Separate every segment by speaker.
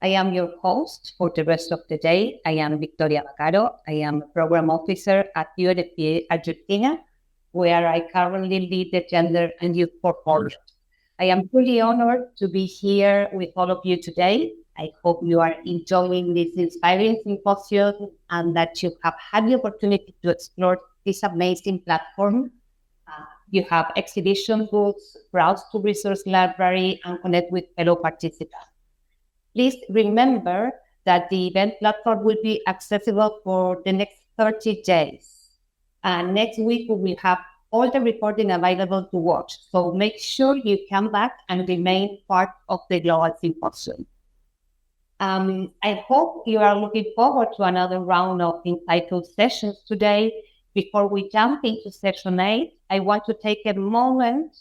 Speaker 1: I am your host for the rest of the day. I am Victoria Baccaro. I am a program officer at UNFPA Argentina, where I currently lead the Gender and Youth Portfolio. I am truly honored to be here with all of you today. I hope you are enjoying this inspiring symposium and that you have had the opportunity to explore this amazing platform. You have exhibition booths, browse to resource library, and connect with fellow participants. Please remember that the event platform will be accessible for the next 30 days. And next week, we will have all the recording available to watch. So make sure you come back and remain part of the Global Symposium. I hope you are looking forward to another round of insightful sessions today. Before we jump into session 8, I want to take a moment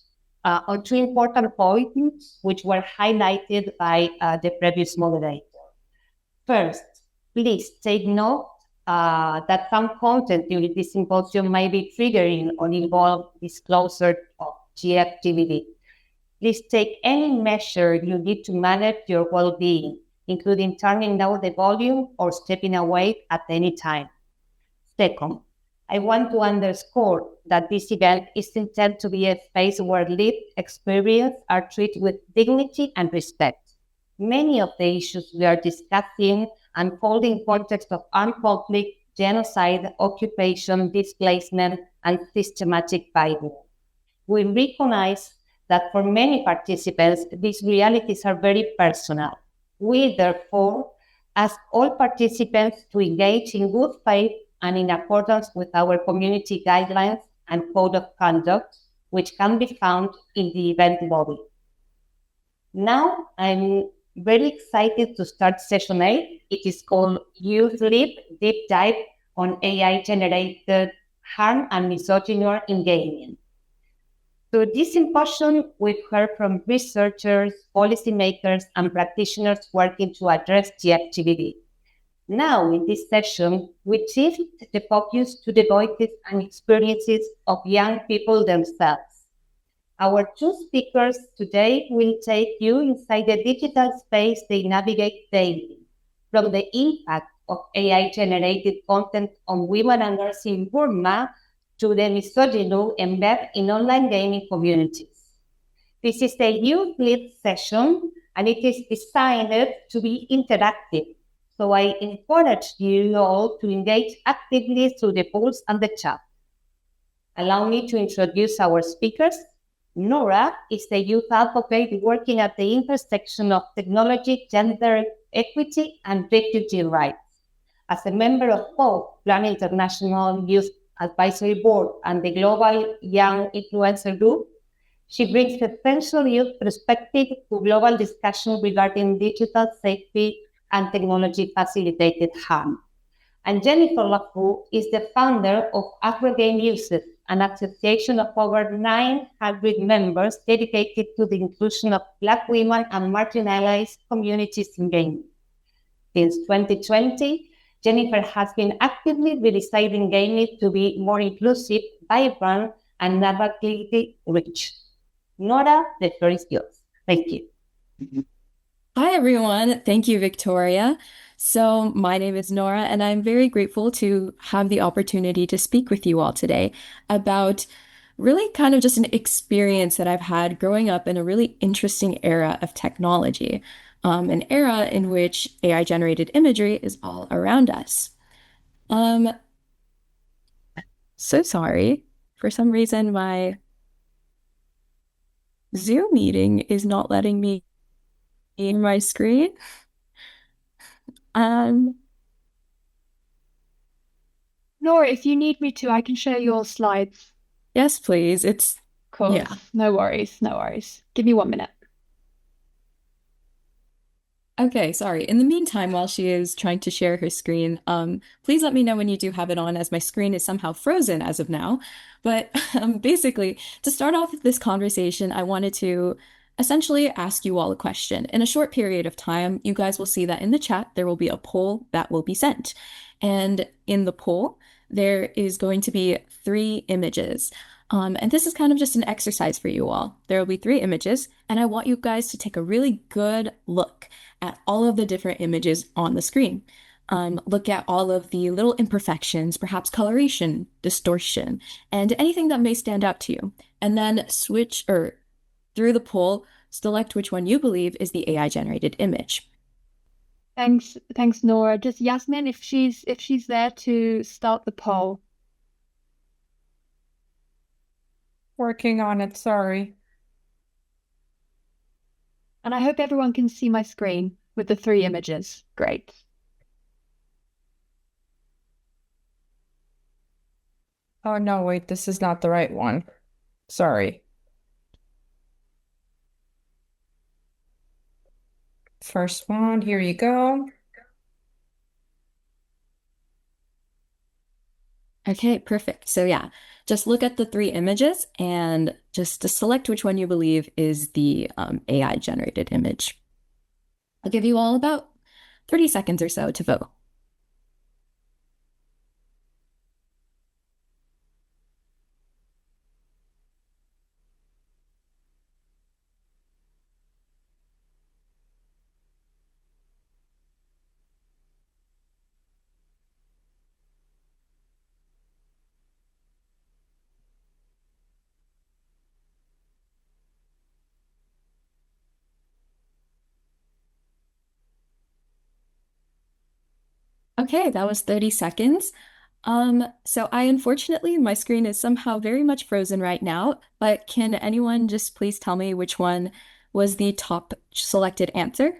Speaker 1: on two important points which were highlighted by the previous moderator. First, please take note that some content during this symposium may be triggering or involve disclosure of TFGBV. Please take any measure you need to manage your well-being, including turning down the volume or stepping away at any time. Second, I want to underscore that this event is intended to be a space where lived experiences are treated with dignity and respect. Many of the issues we are discussing unfold in context of armed conflict, genocide, occupation, displacement, and systematic violence. We recognize that for many participants, these realities are very personal. We, therefore, ask all participants to engage in good faith and in accordance with our community guidelines and code of conduct, which can be found in the event lobby. Now, I'm very excited to start session 8. It is called Youth Live Deep Dive on AI-Generated Harm and Misogynoir in Gaming. Through this symposium, we've heard from researchers, policymakers, and practitioners working to address TFGBV. Now, in this session, we shift the focus to the voices and experiences of young people themselves. Our two speakers today will take you inside the digital space they navigate daily, from the impact of AI-generated content on women and girls in Burma to the misogyny embedded in online gaming communities. This is a youth-led session, and it is designed to be interactive. So I encourage you all to engage actively through the polls and the chat. Allow me to introduce our speakers. Nora is a youth advocate working at the intersection of technology, gender equity, and refugee rights. As a member of both Plan International Youth Advisory Board and the Global Young Influencer Group, she brings essential youth perspective to global discussion regarding digital safety and technology-facilitated harm. And Jennifer Lufau is the founder of Afrogameuses, an association of over 900 members dedicated to the inclusion of Black women and marginalized communities in gaming. Since 2020, Jennifer has been actively redesigning gaming to be more inclusive, vibrant, and narratively rich. Nora, the floor is yours. Thank you.
Speaker 2: Hi, everyone. Thank you, Victoria. So my name is Nora, and I'm very grateful to have the opportunity to speak with you all today about really kind of just an experience that I've had growing up in a really interesting era of technology, an era in which AI-generated imagery is all around us. So sorry. For some reason, my Zoom meeting is not letting me in my screen.
Speaker 3: Nora, if you need me to, I can share your slides.
Speaker 2: Yes, please. It's
Speaker 3: cool.
Speaker 2: Yeah.
Speaker 3: No worries. No worries. Give me 1 minute.
Speaker 2: Okay, sorry. In the meantime, while she is trying to share her screen, please let me know when you do have it on, as my screen is somehow frozen as of now. But basically, to start off this conversation, I wanted to essentially ask you all a question. In a short period of time, you guys will see that in the chat, there will be a poll that will be sent. And in the poll, there is going to be 3 images. And this is kind of just an exercise for you all. There will be 3 images, and I want you guys to take a really good look at all of the different images on the screen. Look at all of the little imperfections, perhaps coloration, distortion, and anything that may stand out to you. And then through the poll, select which one you believe is the AI-generated image.
Speaker 3: Thanks, Nora. Just Yasmin, if she's there to start the poll.
Speaker 4: Working on it, sorry.
Speaker 3: And I hope everyone can see my screen with the 3 images. Great.
Speaker 4: Oh no, wait, this is not the right one. Sorry. First one, here you go.
Speaker 2: Okay, perfect. So yeah, just look at the 3 images and just to select which one you believe is the AI-generated image. I'll give you all about 30 seconds or so to vote. Okay, that was 30 seconds. So unfortunately, my screen is somehow very much frozen right now, but can anyone just please tell me which one was the top selected answer?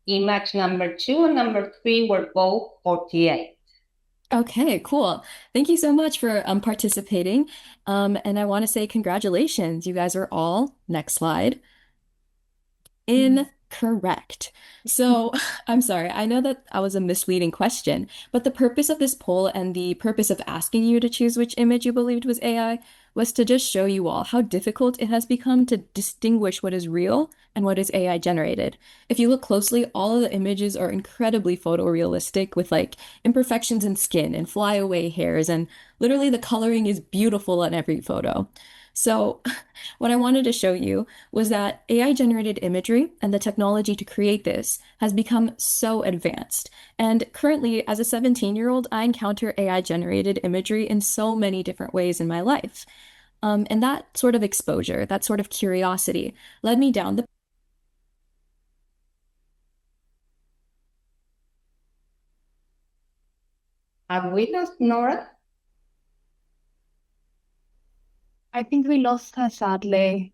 Speaker 1: Image number 2 and number 3 were both 48.
Speaker 2: Okay, cool. Thank you so much for participating. And I want to say congratulations. You guys are all, next slide, incorrect. So I'm sorry, I know that was a misleading question, but the purpose of this poll and the purpose of asking you to choose which image you believed was AI was to just show you all how difficult it has become to distinguish what is real and what is AI generated. If you look closely, all of the images are incredibly photorealistic with like imperfections in skin and flyaway hairs, and literally the coloring is beautiful in every photo. So what I wanted to show you was that AI-generated imagery and the technology to create this has become so advanced. And currently, as a 17-year-old, I encounter AI-generated imagery in so many different ways in my life. And that sort of exposure, that sort of curiosity, led me down the
Speaker 1: Have we lost Nora?
Speaker 3: I think we lost her, sadly.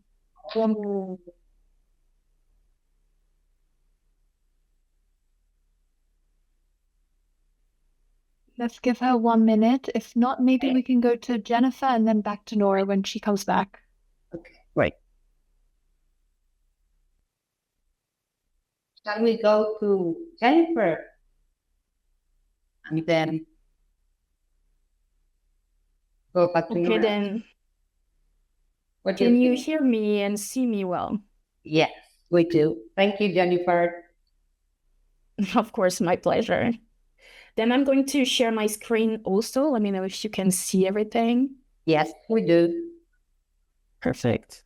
Speaker 3: Let's give her 1 minute. If not, maybe we can go to Jennifer and then back to Nora when she comes back.
Speaker 1: Okay, great. Shall we go to Jennifer? And then go back to
Speaker 5: Okay,
Speaker 1: Nora.
Speaker 5: then
Speaker 1: What do
Speaker 5: can you
Speaker 1: think?
Speaker 5: hear me and see me well?
Speaker 1: Yes, we do. Thank you, Jennifer.
Speaker 5: Of course, my pleasure. Then I'm going to share my screen also. Let me know if you can see everything.
Speaker 1: Yes, we do.
Speaker 5: Perfect.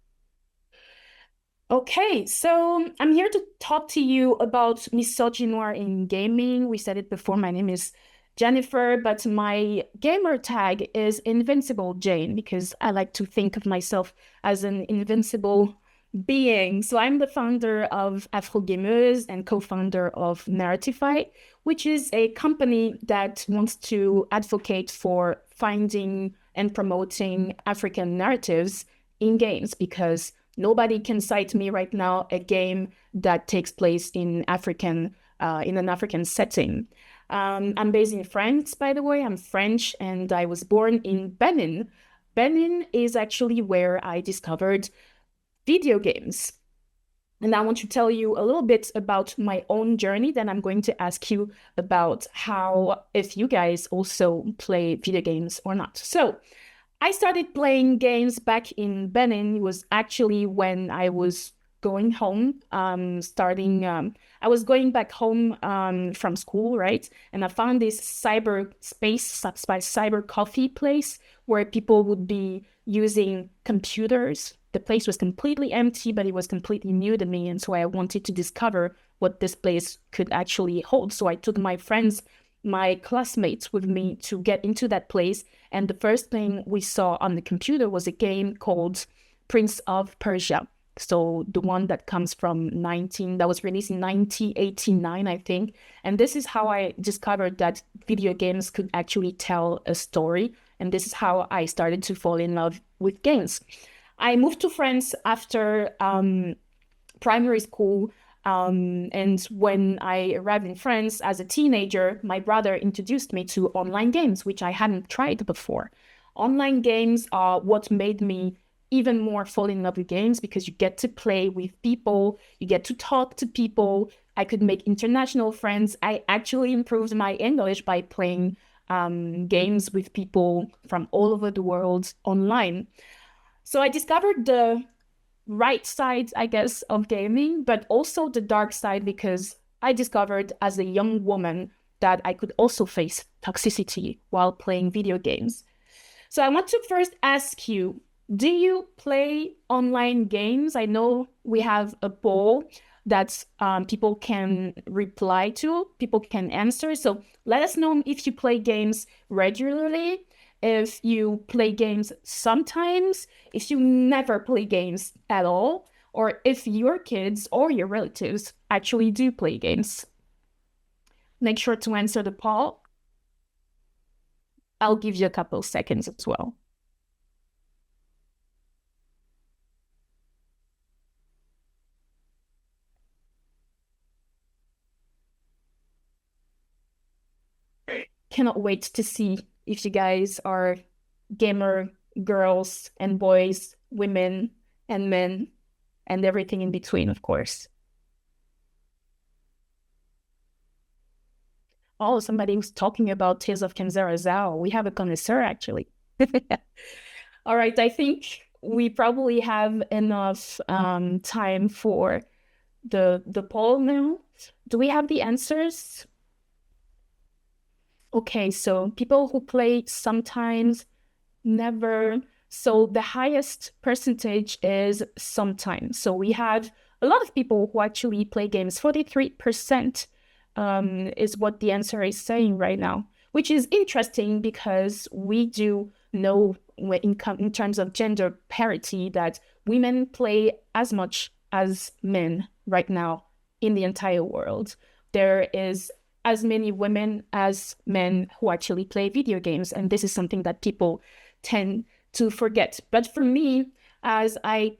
Speaker 5: Okay, so I'm here to talk to you about Misogynoir in gaming. We said it before, my name is Jennifer, but my gamer tag is Invincible Jane because I like to think of myself as an invincible being. So I'm the founder of Afrogameuses and co-founder of Narratify, which is a company that wants to advocate for finding and promoting African narratives in games, because nobody can cite me right now a game that takes place in an African setting. I'm based in France, by the way. I'm French, and I was born in Benin. Benin is actually where I discovered video games. And I want to tell you a little bit about my own journey. Then I'm going to ask you about if you guys also play video games or not. So I started playing games back in Benin. It was actually when I was going home, I was going back home from school, right? And I found this cyber coffee place where people would be using computers The place was completely empty, but it was completely new to me. And so I wanted to discover what this place could actually hold. So I took my friends, my classmates with me to get into that place. And the first thing we saw on the computer was a game called Prince of Persia. So the one that comes from that was released in 1989, I think. And this is how I discovered that video games could actually tell a story. And this is how I started to fall in love with games. I moved to France after primary school. And when I arrived in France as a teenager, my brother introduced me to online games, which I hadn't tried before. Online games are what made me even more fall in love with games, because you get to play with people, you get to talk to people. I could make international friends. I actually improved my English by playing games with people from all over the world online. So I discovered the right side, I guess, of gaming, but also the dark side, because I discovered as a young woman that I could also face toxicity while playing video games. So I want to first ask you, do you play online games? I know we have a poll that people can reply to, people can answer. So let us know if you play games regularly, if you play games sometimes, if you never play games at all, or if your kids or your relatives actually do play games. Make sure to answer the poll. I'll give you a couple of seconds as well. Cannot wait to see if you guys are gamer girls and boys, women and men, and everything in between, of course. Oh, somebody was talking about Tales of Kenzara. We have a connoisseur, actually. All right, I think we probably have enough time for the poll now. Do we have the answers? Okay, so people who play sometimes, never. So the highest percentage is sometimes. So we have a lot of people who actually play games. 43% is what the answer is saying right now, which is interesting because we do know in terms of gender parity that women play as much as men right now in the entire world. There is as many women as men who actually play video games. And this is something that people tend to forget. But for me, as I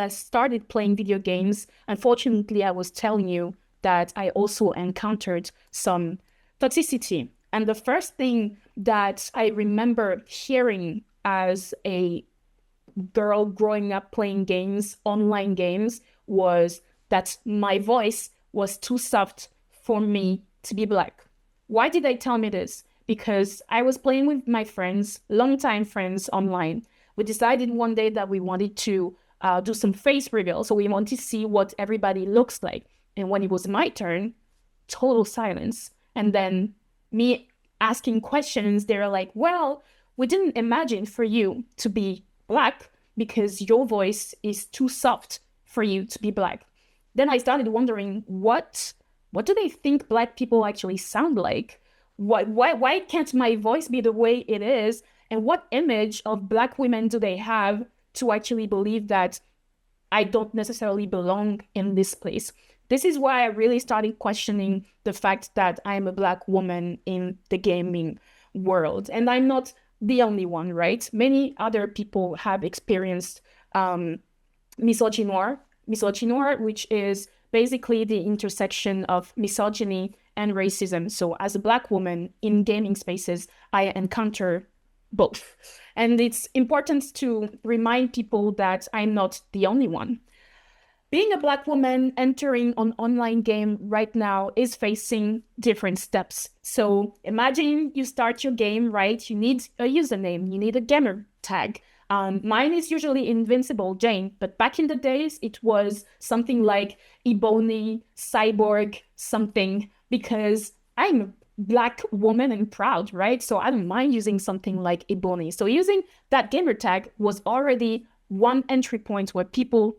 Speaker 5: started playing video games, unfortunately, I was telling you that I also encountered some toxicity. And the first thing that I remember hearing as a girl growing up playing games, online games, was that my voice was too soft for me to be Black. Why did they tell me this? Because I was playing with my friends, longtime friends online. We decided one day that we wanted to do some face reveal. So we wanted to see what everybody looks like. And when it was my turn, total silence. And then me asking questions, they're like, well, we didn't imagine for you to be Black because your voice is too soft for you to be Black. Then I started wondering, what do they think Black people actually sound like? Why can't my voice be the way it is? And what image of Black women do they have to actually believe that I don't necessarily belong in this place? This is why I really started questioning the fact that I'm a Black woman in the gaming world. And I'm not the only one, right? Many other people have experienced misogynoir, which is basically the intersection of misogyny and racism. So as a Black woman in gaming spaces, I encounter both. And it's important to remind people that I'm not the only one. Being a Black woman entering an online game right now is facing different steps. So imagine you start your game, right? You need a username, you need a gamer tag. Mine is usually Invincible Jane, but back in the days, it was something like Ebony, Cyborg, something, because I'm a Black woman and proud, right? So I don't mind using something like Ebony. So using that gamer tag was already one entry point where people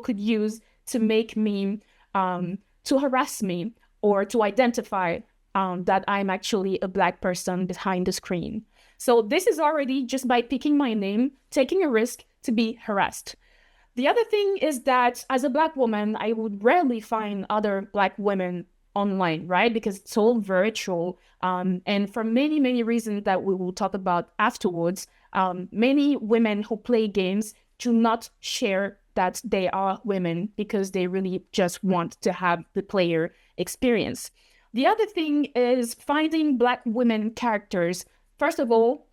Speaker 5: could use to make me, to harass me or to identify that I'm actually a Black person behind the screen. So this is already, just by picking my name, taking a risk to be harassed. The other thing is that as a Black woman, I would rarely find other Black women online, right? Because it's all virtual. And for many, many reasons that we will talk about afterwards, many women who play games do not share that they are women because they really just want to have the player experience. The other thing is finding Black women characters. First of all,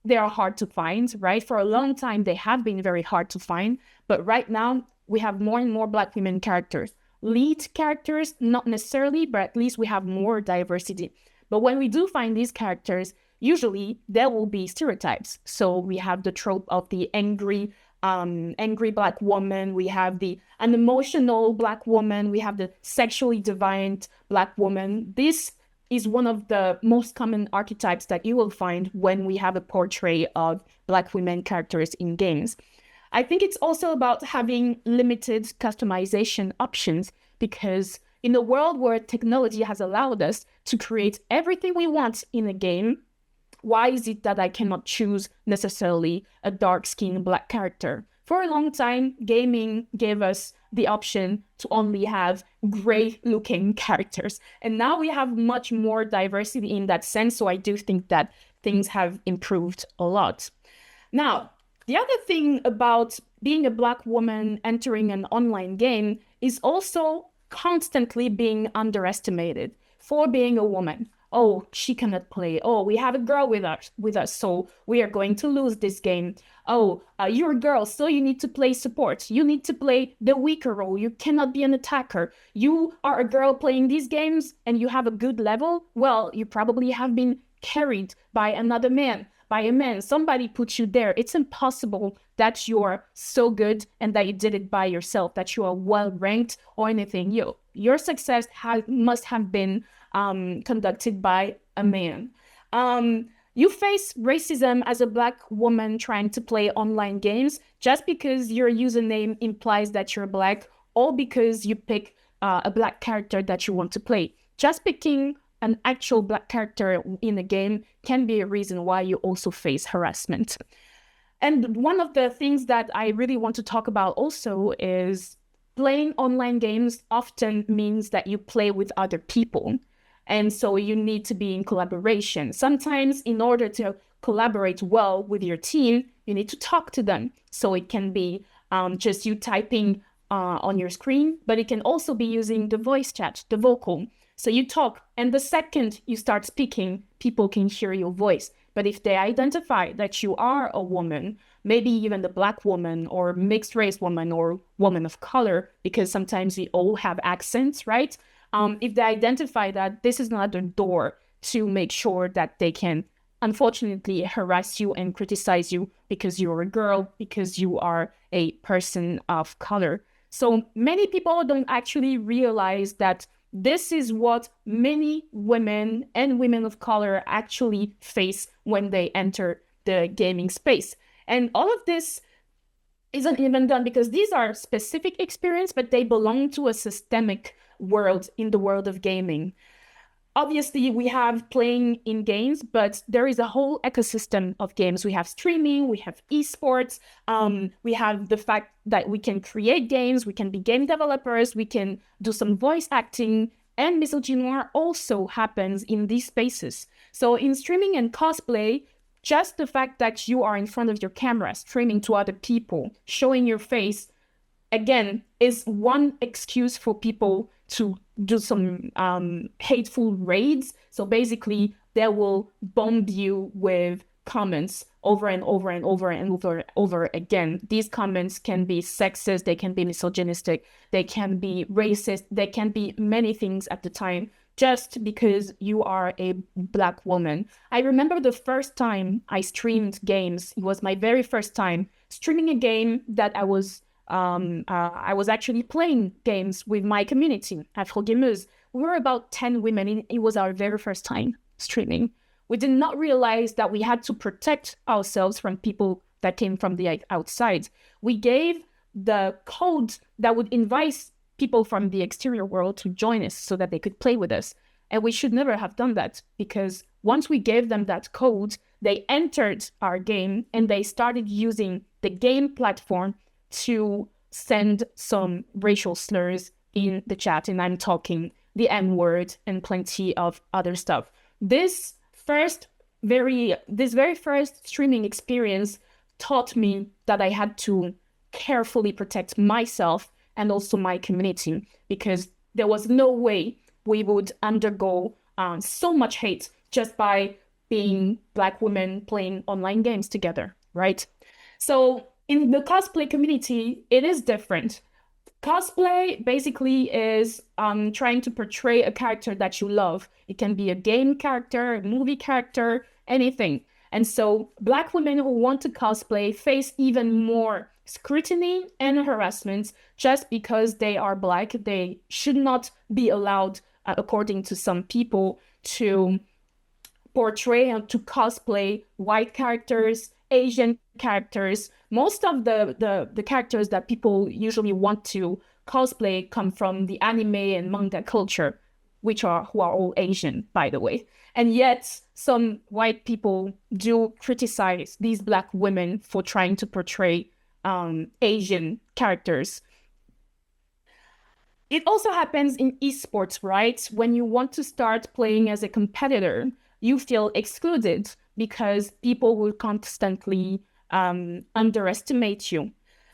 Speaker 5: they are hard to find, right? For a long time, they have been very hard to find. But right now, we have more and more Black women characters. Lead characters, not necessarily, but at least we have more diversity. But when we do find these characters, usually there will be stereotypes. So we have the trope of the angry Black woman, we have an emotional Black woman, we have the sexually deviant Black woman. This is one of the most common archetypes that you will find when we have a portrait of Black women characters in games. I think it's also about having limited customization options, because in a world where technology has allowed us to create everything we want in a game, why is it that I cannot choose necessarily a dark-skinned Black character? For a long time, gaming gave us the option to only have gray-looking characters. And now we have much more diversity in that sense, so I do think that things have improved a lot. Now, the other thing about being a Black woman entering an online game is also constantly being underestimated for being a woman. Oh, she cannot play. Oh, we have a girl with us, so we are going to lose this game. Oh, you're a girl, so you need to play support. You need to play the weaker role. You cannot be an attacker. You are a girl playing these games and you have a good level. Well, you probably have been carried by another man, by a man. Somebody put you there. It's impossible that you are so good and that you did it by yourself, that you are well ranked or anything. Your success must have been conducted by a man. You face racism as a Black woman trying to play online games just because your username implies that you're Black, or because you pick a Black character that you want to play. Just picking an actual Black character in a game can be a reason why you also face harassment. And one of the things that I really want to talk about also is playing online games often means that you play with other people. And so you need to be in collaboration. Sometimes in order to collaborate well with your team, you need to talk to them. So it can be just you typing on your screen, but it can also be using the voice chat, the vocal. So you talk, and the second you start speaking, people can hear your voice. But if they identify that you are a woman, maybe even the Black woman or mixed race woman or woman of color, because sometimes we all have accents, right? If they identify that, this is another door to make sure that they can, unfortunately, harass you and criticize you because you're a girl, because you are a person of color. So many people don't actually realize that this is what many women and women of color actually face when they enter the gaming space. And all of this isn't even done because these are specific experiences, but they belong to a systemic world in the world of gaming. Obviously, we have playing in games, but there is a whole ecosystem of games. We have streaming, we have esports, we have the fact that we can create games, we can be game developers, we can do some voice acting, and Misogynoir also happens in these spaces. So in streaming and cosplay, just the fact that you are in front of your camera, streaming to other people, showing your face, again, is one excuse for people to do some hateful raids. So basically, they will bomb you with comments over and over and over and over again. These comments can be sexist, they can be misogynistic, they can be racist, they can be many things at the time, just because you are a Black woman. I remember the first time I streamed games. It was my very first time streaming a game that I was actually playing games with my community, Afrogameuses. We were about 10 women, and it was our very first time streaming. We did not realize that we had to protect ourselves from people that came from the outside. We gave the code that would invite people from the exterior world to join us so that they could play with us. And we should never have done that, because once we gave them that code, they entered our game and they started using the game platform to send some racial slurs in the chat. And I'm talking the N word and plenty of other stuff. This very first streaming experience taught me that I had to carefully protect myself and also my community, because there was no way we would undergo so much hate just by being Black women playing online games together, right? So in the cosplay community, it is different. Cosplay basically is trying to portray a character that you love. It can be a game character, a movie character, anything. And so Black women who want to cosplay face even more scrutiny and harassment just because they are Black. They should not be allowed, according to some people, to portray and to cosplay white characters, Asian characters. Most of the characters that people usually want to cosplay come from the anime and manga culture, who are all Asian, by the way. And yet some white people do criticize these Black women for trying to portray Asian characters. It also happens in esports, right? When you want to start playing as a competitor, you feel excluded because people will constantly underestimate you.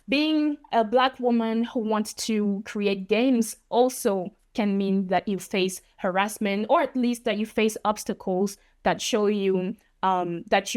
Speaker 5: Being a Black woman who wants to create games also can mean that you face harassment, or at least that you face obstacles that show you that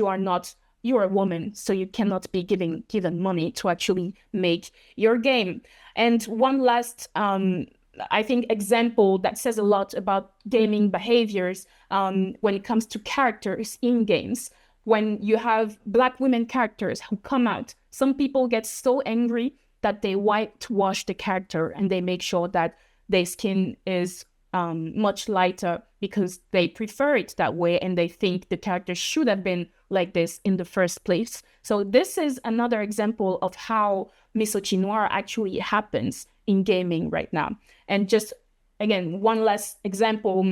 Speaker 5: you're a woman, so you cannot be given money to actually make your game. And one last, I think, example that says a lot about gaming behaviors when it comes to characters in games. When you have Black women characters who come out, some people get so angry that they whitewash the character and they make sure that their skin is much lighter because they prefer it that way and they think the character should have been like this in the first place. So this is another example of how Misogynoir actually happens in gaming right now. And just, again, one last example,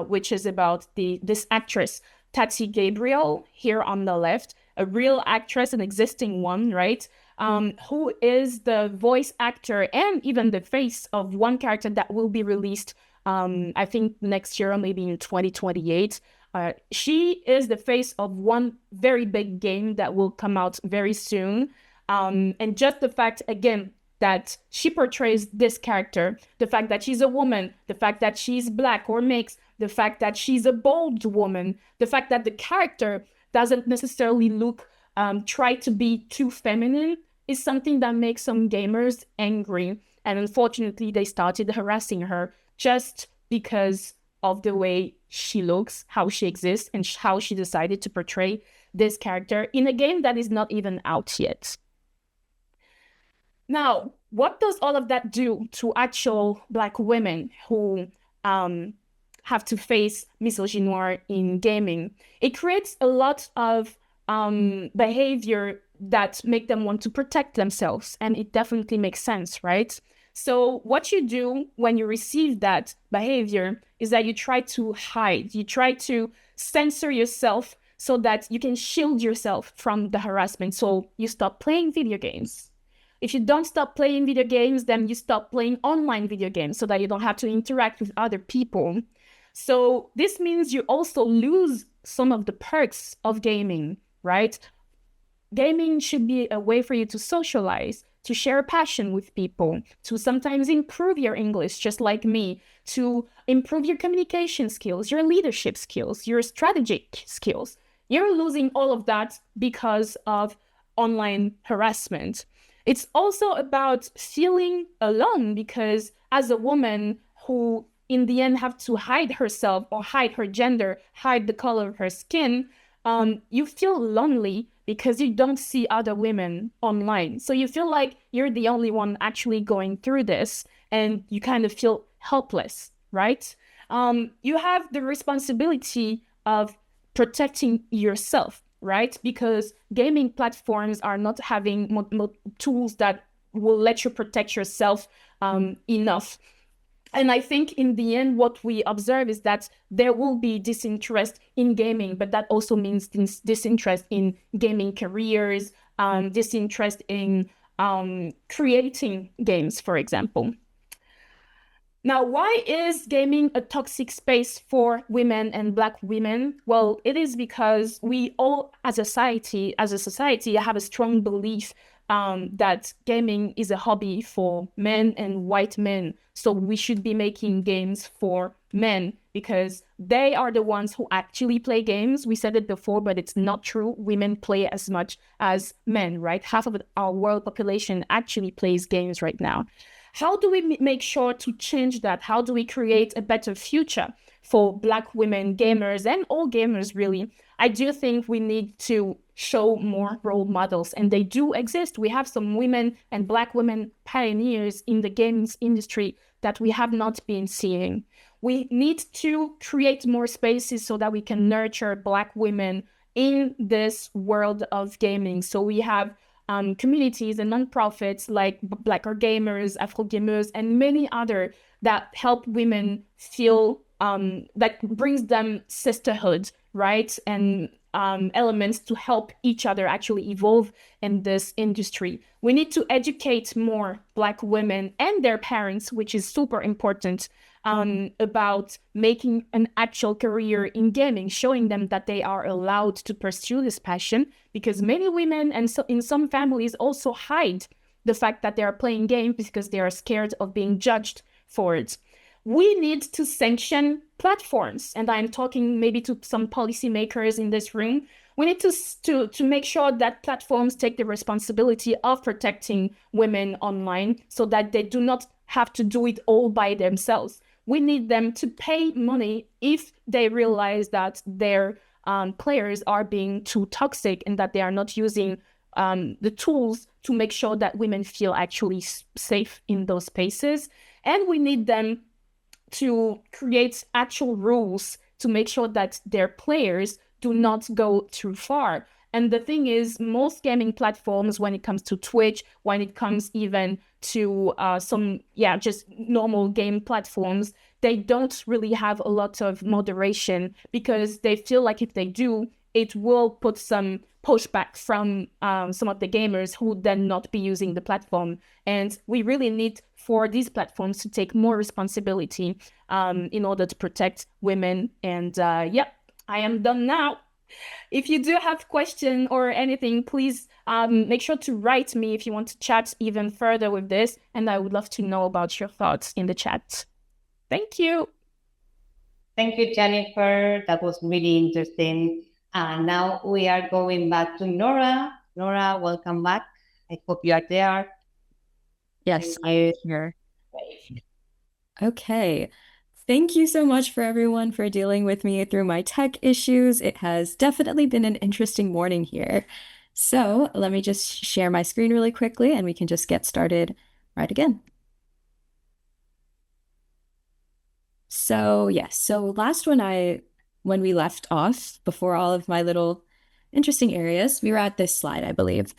Speaker 5: which is about this actress, Tati Gabriel, here on the left, a real actress, an existing one, right? Who is the voice actor and even the face of one character that will be released, I think next year or maybe in 2028. She is the face of one very big game that will come out very soon. And just the fact, again, that she portrays this character, the fact that she's a woman, the fact that she's Black or mixed, the fact that she's a bold woman, the fact that the character doesn't necessarily try to be too feminine, is something that makes some gamers angry. And unfortunately, they started harassing her just because of the way she looks, how she exists, and how she decided to portray this character in a game that is not even out yet. Now, what does all of that do to actual Black women who have to face misogynoir in gaming? It creates a lot of behavior that make them want to protect themselves, and it definitely makes sense, right? So what you do when you receive that behavior is that you try to hide, you try to censor yourself so that you can shield yourself from the harassment. So you stop playing video games. If you don't stop playing video games, then you stop playing online video games so that you don't have to interact with other people. So this means you also lose some of the perks of gaming, right? Gaming should be a way for you to socialize, to share a passion with people, to sometimes improve your English, just like me, to improve your communication skills, your leadership skills, your strategic skills. You're losing all of that because of online harassment. It's also about feeling alone, because as a woman who in the end have to hide herself or hide her gender, hide the color of her skin, you feel lonely because you don't see other women online. So you feel like you're the only one actually going through this, and you kind of feel helpless, right? You have the responsibility of protecting yourself. right? Because gaming platforms are not having tools that will let you protect yourself enough. And I think in the end, what we observe is that there will be disinterest in gaming, but that also means disinterest in gaming careers, disinterest in creating games, for example. Now, why is gaming a toxic space for women and Black women? Well, it is because we all, as a society, have a strong belief that gaming is a hobby for men and white men. So we should be making games for men because they are the ones who actually play games. We said it before, but it's not true. Women play as much as men, right? Half of our world population actually plays games right now. How do we make sure to change that? How do we create a better future for Black women gamers and all gamers, really? I do think we need to show more role models, and they do exist. We have some women and Black women pioneers in the games industry that we have not been seeing. We need to create more spaces so that we can nurture Black women in this world of gaming. So we have communities and nonprofits like Blacker Gamers, Afrogameuses, and many other that help women feel that brings them sisterhood, right? And elements to help each other actually evolve in this industry. We need to educate more Black women and their parents, which is super important, about making an actual career in gaming, showing them that they are allowed to pursue this passion, because many women and so in some families also hide the fact that they are playing games because they are scared of being judged for it. We need to sanction platforms, and I'm talking maybe to some policymakers in this room. We need to make sure that platforms take the responsibility of protecting women online so that they do not have to do it all by themselves. We need them to pay money if they realize that their players are being too toxic and that they are not using the tools to make sure that women feel actually safe in those spaces. And we need them to create actual rules to make sure that their players do not go too far. And the thing is, most gaming platforms, when it comes to Twitch, when it comes even to just normal game platforms, they don't really have a lot of moderation because they feel like if they do, it will put some pushback from some of the gamers who would then not be using the platform. And we really need for these platforms to take more responsibility in order to protect women. And I am done now. If you do have question or anything, please make sure to write me if you want to chat even further with this. And I would love to know about your thoughts in the chat. Thank you.
Speaker 1: Thank you, Jennifer. That was really interesting. And now we are going back to Nora. Nora, welcome back. I hope you are there.
Speaker 2: Yes, I'm here. Okay. Thank you so much for everyone for dealing with me through my tech issues. It has definitely been an interesting morning here. So let me just share my screen really quickly and we can just get started right again. So yes, so last when we left off, before all of my little interesting areas, we were at this slide, I believe,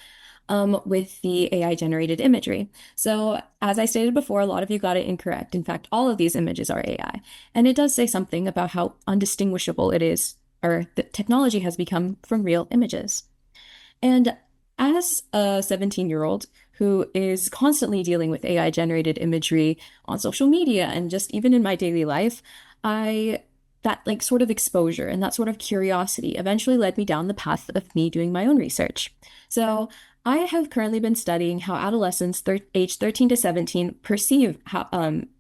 Speaker 2: with the AI generated imagery. So as I stated before, a lot of you got it incorrect. In fact, all of these images are AI. And it does say something about how undistinguishable it is, or the technology has become from real images. And as a 17-year-old who is constantly dealing with AI generated imagery on social media and just even in my daily life, that sort of exposure and that sort of curiosity eventually led me down the path of me doing my own research. So I have currently been studying how adolescents aged 13 to 17 perceive how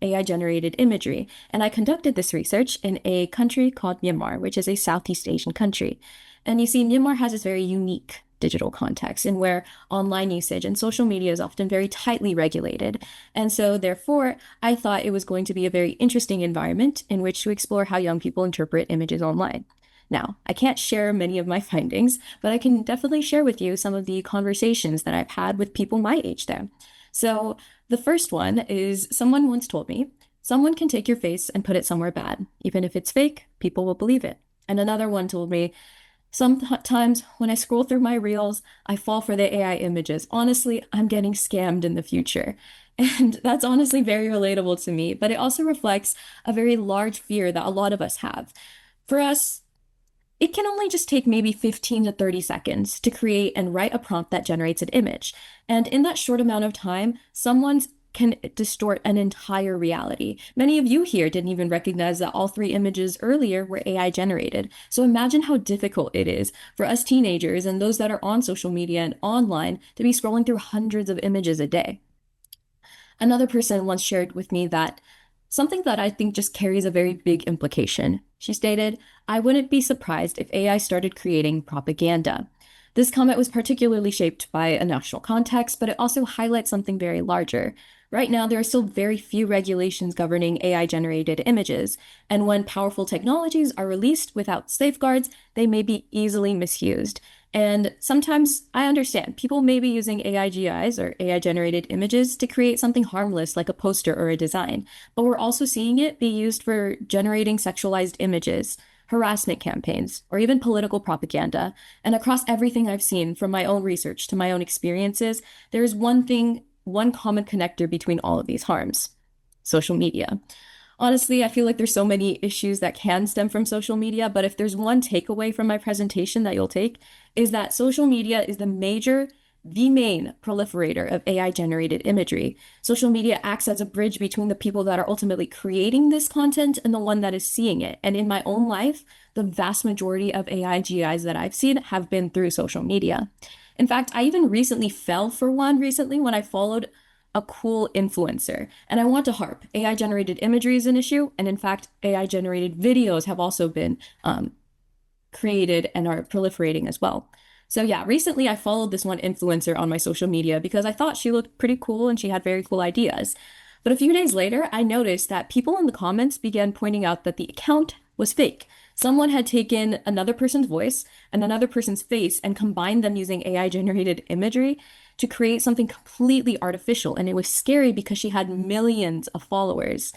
Speaker 2: AI-generated imagery, and I conducted this research in a country called Myanmar, which is a Southeast Asian country. And you see, Myanmar has this very unique digital context in where online usage and social media is often very tightly regulated. And so therefore, I thought it was going to be a very interesting environment in which to explore how young people interpret images online. Now, I can't share many of my findings, but I can definitely share with you some of the conversations that I've had with people my age there. So the first one is someone once told me, someone can take your face and put it somewhere bad. Even if it's fake, people will believe it. And another one told me, Sometimes when I scroll through my reels, I fall for the AI images. Honestly, I'm getting scammed in the future. And that's honestly very relatable to me, but it also reflects a very large fear that a lot of us have. For us, it can only just take maybe 15 to 30 seconds to create and write a prompt that generates an image. And in that short amount of time, someone can distort an entire reality. Many of you here didn't even recognize that all 3 images earlier were AI generated. So imagine how difficult it is for us teenagers and those that are on social media and online to be scrolling through hundreds of images a day. Another person once shared with me that something that I think just carries a very big implication. She stated, "I wouldn't be surprised if AI started creating propaganda." This comment was particularly shaped by a national context, but it also highlights something very larger. Right now, there are still very few regulations governing AI-generated images, and when powerful technologies are released without safeguards, they may be easily misused. And sometimes I understand people may be using AIGIs or AI-generated images to create something harmless like a poster or a design, but we're also seeing it be used for generating sexualized images, harassment campaigns, or even political propaganda. And across everything I've seen, from my own research to my own experiences, there's one common connector between all of these harms: social media. Honestly, I feel like there's so many issues that can stem from social media, but if there's one takeaway from my presentation that you'll take, is that social media is the main proliferator of AI-generated imagery. Social media acts as a bridge between the people that are ultimately creating this content and the one that is seeing it. And in my own life, the vast majority of AI GIs that I've seen have been through social media. In fact, I even recently fell for one when I followed a cool influencer. And I want to harp, AI-generated imagery is an issue, and in fact, AI-generated videos have also been created and are proliferating as well. So yeah, recently I followed this one influencer on my social media because I thought she looked pretty cool and she had very cool ideas. But a few days later, I noticed that people in the comments began pointing out that the account was fake. Someone had taken another person's voice and another person's face and combined them using AI-generated imagery to create something completely artificial. And it was scary because she had millions of followers.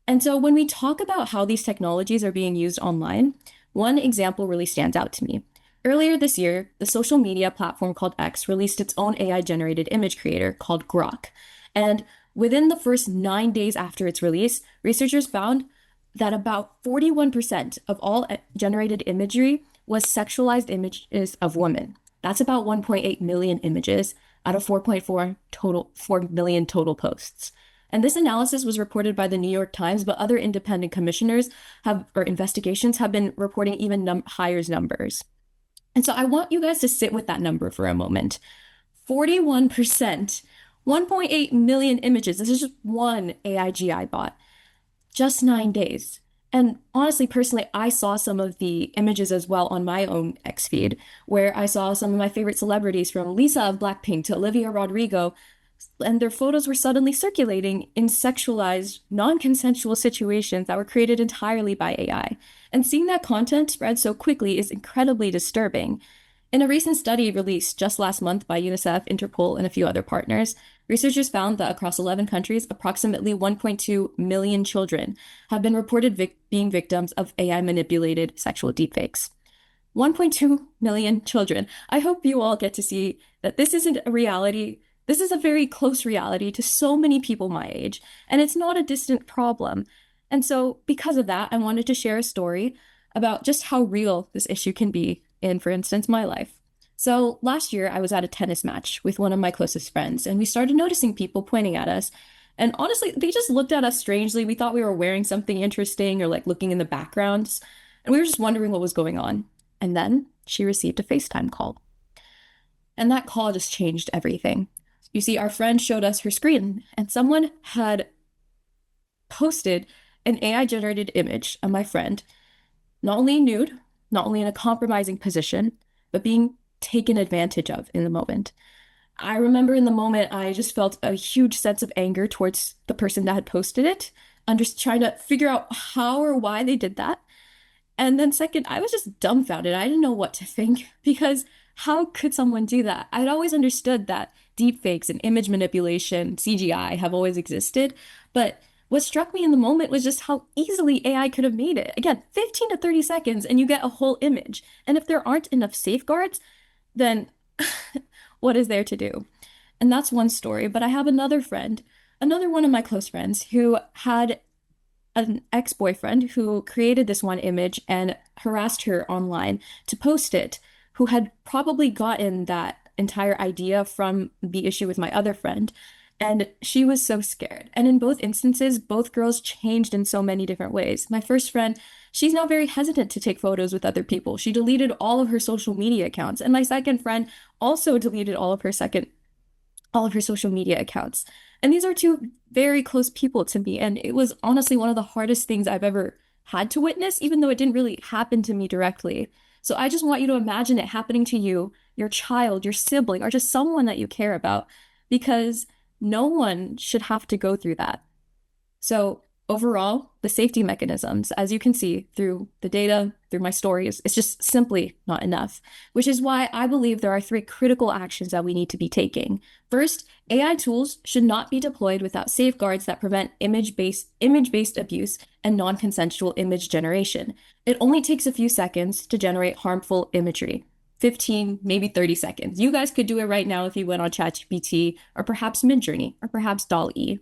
Speaker 2: And so when we talk about how these technologies are being used online, one example really stands out to me. Earlier this year, the social media platform called X released its own AI-generated image creator called Grok. And within the first 9 days after its release, researchers found that about 41% of all generated imagery was sexualized images of women. That's about 1.8 million images out of 4 million total posts. And this analysis was reported by the New York Times, but other independent commissioners investigations have been reporting even higher numbers. And so I want you guys to sit with that number for a moment. 41%, 1.8 million images. This is just one AIGI bot. Just 9 days. And honestly, personally, I saw some of the images as well on my own X feed, where I saw some of my favorite celebrities, from Lisa of Blackpink to Olivia Rodrigo, and their photos were suddenly circulating in sexualized, non-consensual situations that were created entirely by AI. And seeing that content spread so quickly is incredibly disturbing. In a recent study released just last month by UNICEF, Interpol, and a few other partners, researchers found that across 11 countries, approximately 1.2 million children have been reported being victims of AI-manipulated sexual deepfakes. 1.2 million children. I hope you all get to see that this isn't a reality. This is a very close reality to so many people my age, and it's not a distant problem. And so because of that, I wanted to share a story about just how real this issue can be in, for instance, my life. So last year, I was at a tennis match with one of my closest friends, and we started noticing people pointing at us. And honestly, they just looked at us strangely. We thought we were wearing something interesting or like looking in the backgrounds, and we were just wondering what was going on. And then she received a FaceTime call. And that call just changed everything. You see, our friend showed us her screen, and someone had posted an AI-generated image of my friend, not only nude, not only in a compromising position, but being taken advantage of in the moment. I remember in the moment, I just felt a huge sense of anger towards the person that had posted it. I'm just trying to figure out how or why they did that. And then second, I was just dumbfounded. I didn't know what to think, because how could someone do that? I'd always understood that deepfakes and image manipulation, CGI, have always existed, but What struck me in the moment was just how easily AI could have made it. Again, 15 to 30 seconds and you get a whole image. And if there aren't enough safeguards, then what is there to do? And that's one story. But I have another friend, another one of my close friends, who had an ex-boyfriend who created this one image and harassed her online to post it, who had probably gotten that entire idea from the issue with my other friend. And she was so scared. And in both instances, both girls changed in so many different ways. My first friend, she's now very hesitant to take photos with other people. She deleted all of her social media accounts. And my second friend also deleted all of her social media accounts. And these are two very close people to me. And it was honestly one of the hardest things I've ever had to witness, even though it didn't really happen to me directly. So I just want you to imagine it happening to you, your child, your sibling, or just someone that you care about, because no one should have to go through that. So overall, the safety mechanisms, as you can see through the data, through my stories, it's just simply not enough, which is why I believe there are 3 critical actions that we need to be taking. First, AI tools should not be deployed without safeguards that prevent image-based abuse and non-consensual image generation. It only takes a few seconds to generate harmful imagery. 15, maybe 30 seconds. You guys could do it right now if you went on ChatGPT or perhaps Midjourney or perhaps DALL-E.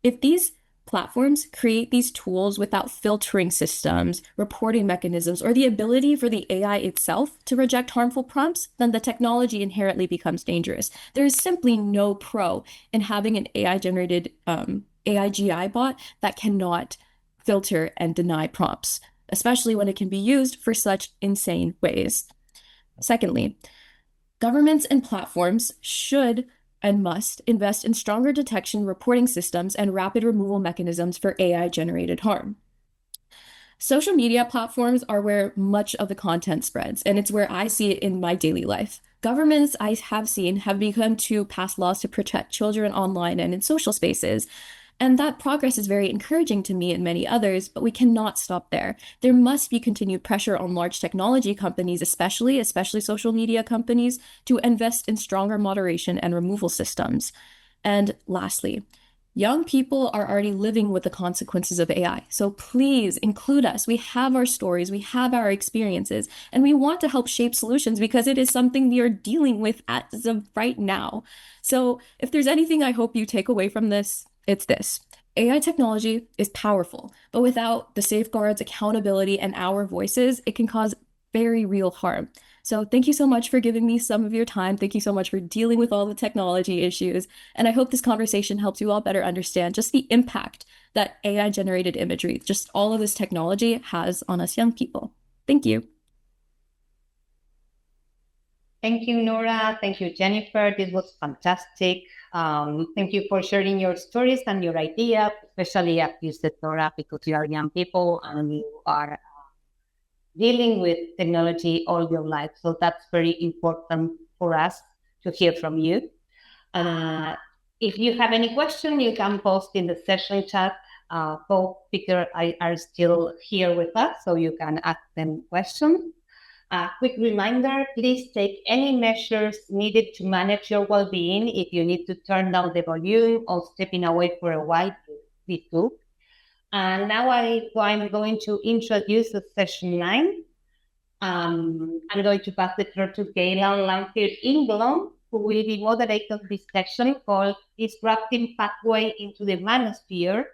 Speaker 2: If these platforms create these tools without filtering systems, reporting mechanisms, or the ability for the AI itself to reject harmful prompts, then the technology inherently becomes dangerous. There is simply no pro in having an AI-generated AIGI bot that cannot filter and deny prompts, especially when it can be used for such insane ways. Secondly, governments and platforms should and must invest in stronger detection reporting systems and rapid removal mechanisms for AI-generated harm. Social media platforms are where much of the content spreads, and it's where I see it in my daily life. Governments, I have seen, have begun to pass laws to protect children online and in social spaces. And that progress is very encouraging to me and many others, but we cannot stop there. There must be continued pressure on large technology companies, especially social media companies, to invest in stronger moderation and removal systems. And lastly, young people are already living with the consequences of AI. So please include us. We have our stories, we have our experiences, and we want to help shape solutions because it is something we are dealing with as of right now. So if there's anything I hope you take away from this, it's this. AI technology is powerful, but without the safeguards, accountability, and our voices, it can cause very real harm. So thank you so much for giving me some of your time. Thank you so much for dealing with all the technology issues. And I hope this conversation helps you all better understand just the impact that AI-generated imagery, just all of this technology has on us young people. Thank you.
Speaker 1: Thank you, Nora. Thank you, Jennifer. This was fantastic. Thank you for sharing your stories and your ideas, especially as you said, Nora, because you are young people and you are dealing with technology all your life. So that's very important for us to hear from you. If you have any question, you can post in the session chat. Both speakers are still here with us, so you can ask them questions. Quick reminder, please take any measures needed to manage your well-being. If you need to turn down the volume or stepping away for a while, please do. And now I'm going to introduce the session 9. I'm going to pass the floor to Galen Langfield-Inglon, who will be moderating this section called Disrupting Pathway into the Manosphere,